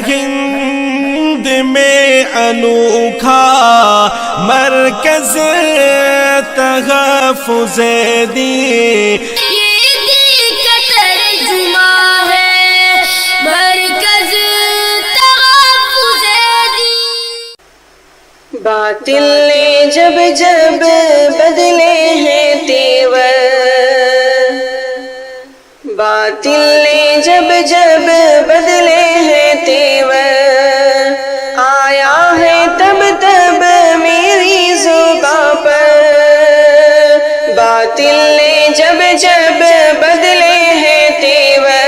ہند میں انوکھا مرکز تحفظ دین، یہ دل کا ترجمہ ہے مرکز تحفظ دین۔ باطل نے جب جب بدلے ہیں تیور، باطل نے جب جب بدلے ہیں تیور، آیا ہے تب تب میری زباں پر، باطل نے جب جب بدلے ہیں تیور،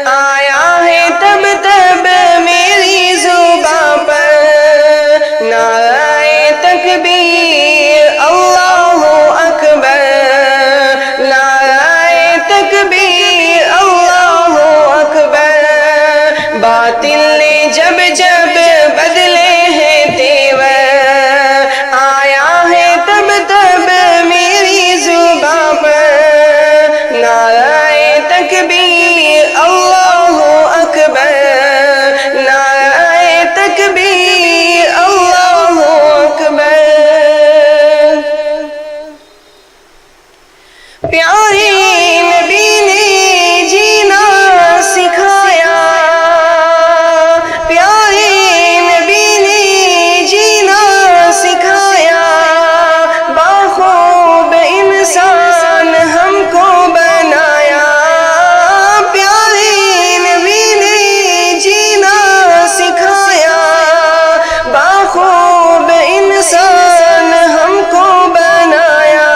آیا ہے تب تب میری زباں پر، نعرہ تکبیر اللہ اکبر، نعرہ تکبیر اللہ اکبر، باطل نے جب جب بدلے ہیں تیور، آیا ہے تب تب میری زباں پر، نعرہ تکبیر اللہ اکبر، نعرہ تکبیر اللہ اکبر۔ پیارے نبی نے جینا سکھایا، پیارے نبی نے جینا سکھایا، باخوب انسان ہم کو بنایا، پیارے نبی نے جینا سکھایا، باخوب انسان ہم کو بنایا،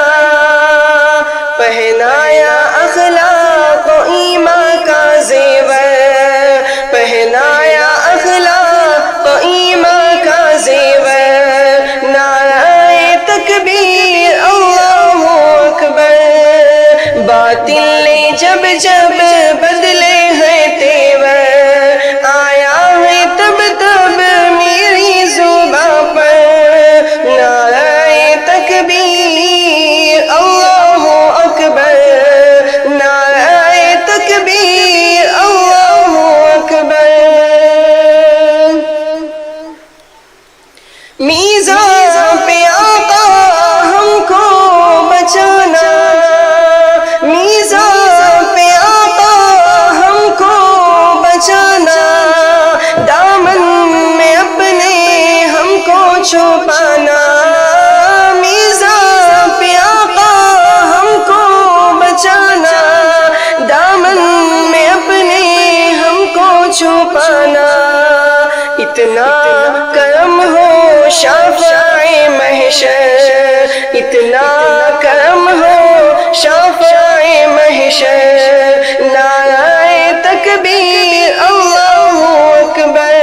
پہنایا اخلاق و ایمان کا زیور، پہنایا اخلاق و ایمان کا زیور، نعرہ تکبیر اللہ اکبر، باطل نے جب جب بدلے ہیں تیور، آیا ہے تب تب میری زباں پر، نعرہ تکبیر اللہ اکبر، نعرہ تکبیر اللہ اکبر۔ میزان پہ آقا ہم کو بچانا، میزان پہ آقا ہم کو بچانا، دامن میں اپنے ہم کو چھپانا، میزان پہ آقا ہم کو بچانا، دامن میں اپنے ہم کو چھپانا، اتنا کرم ہو شافع محشر، اتنا کرم ہو شافع محشر، نعرہ تکبیر اللہ اکبر،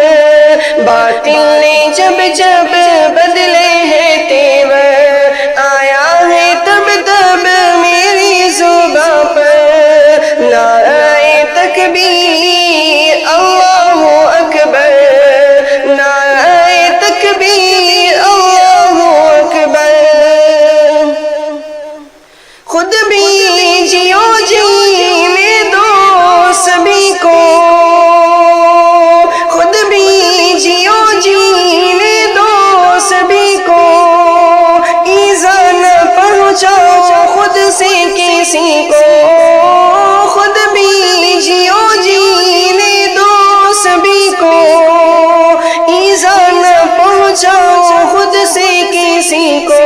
باطل نے جب جب بدلے ہیں تیور، آیا ہے تب تب میری زباں پر، نعرہ تکبیر اللہ اکبر، نعرہ تکبیر اللہ اکبر۔ خود بھی جیو جینے دو سبھی کو، خود بھی جیو جینے دو سبھی کو، ایذا نہ پہنچاؤ خود سے کسی کو، خود بھی جیو جینے دو سبھی کو، ایذا نہ پہنچاؤ خود سے کسی کو،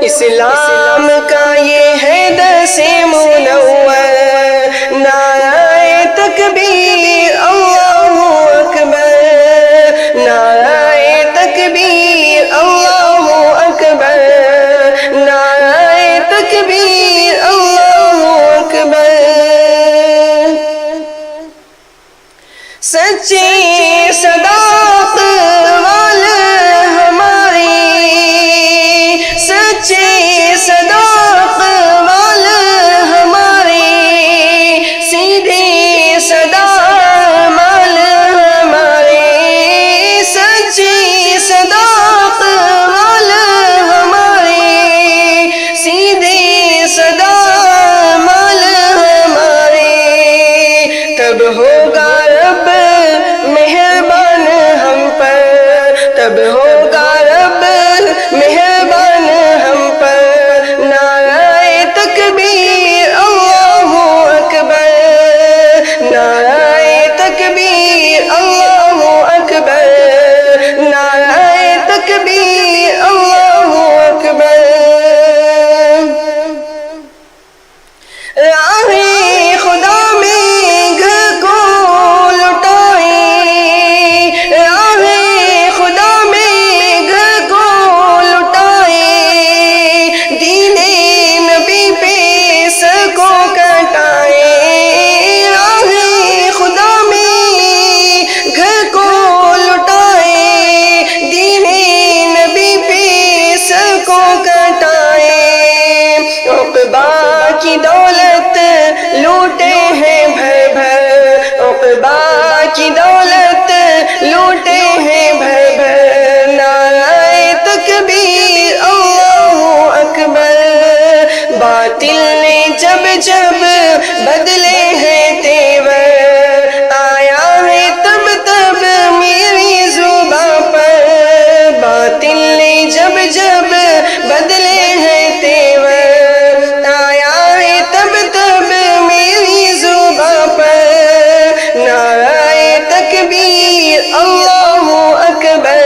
اسلام کا یہ ہے درس منور، نعرہ تکبیر اللہ اکبر، نعرہ تکبیر اللہ اکبر، نعرہ تکبیر اللہ اکبر۔ سچے صداقت والے ہمارے، سچے صداقت والے ہمارے، سیدھے صدا مال ہمارے، سچے صداقت والے ہمارے، سیدھے صدا مال ہمارے، تب ہوگا رب لوٹے ہیں بھر بھر نعرہ تکبیر اللہ اکبر باطل نے جب جب بدلے ہیں تیور آیا ہے تب تب میری زباں پر باطل نے جب جب بدلے ہیں تیور آیا ہے تب تب میری زباں پر نعرہ تکبیر اللہ اکبر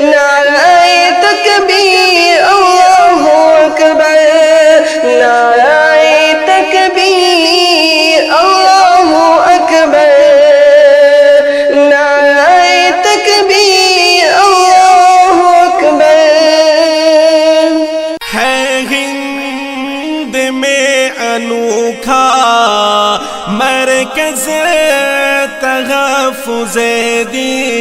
نعرہ تکبیر اللہ اکبر نعرہ تکبیر اللہ اکبر نعرہ تکبیر اللہ اکبر ہے ہند میں انوکھا مرکز تحفظ دین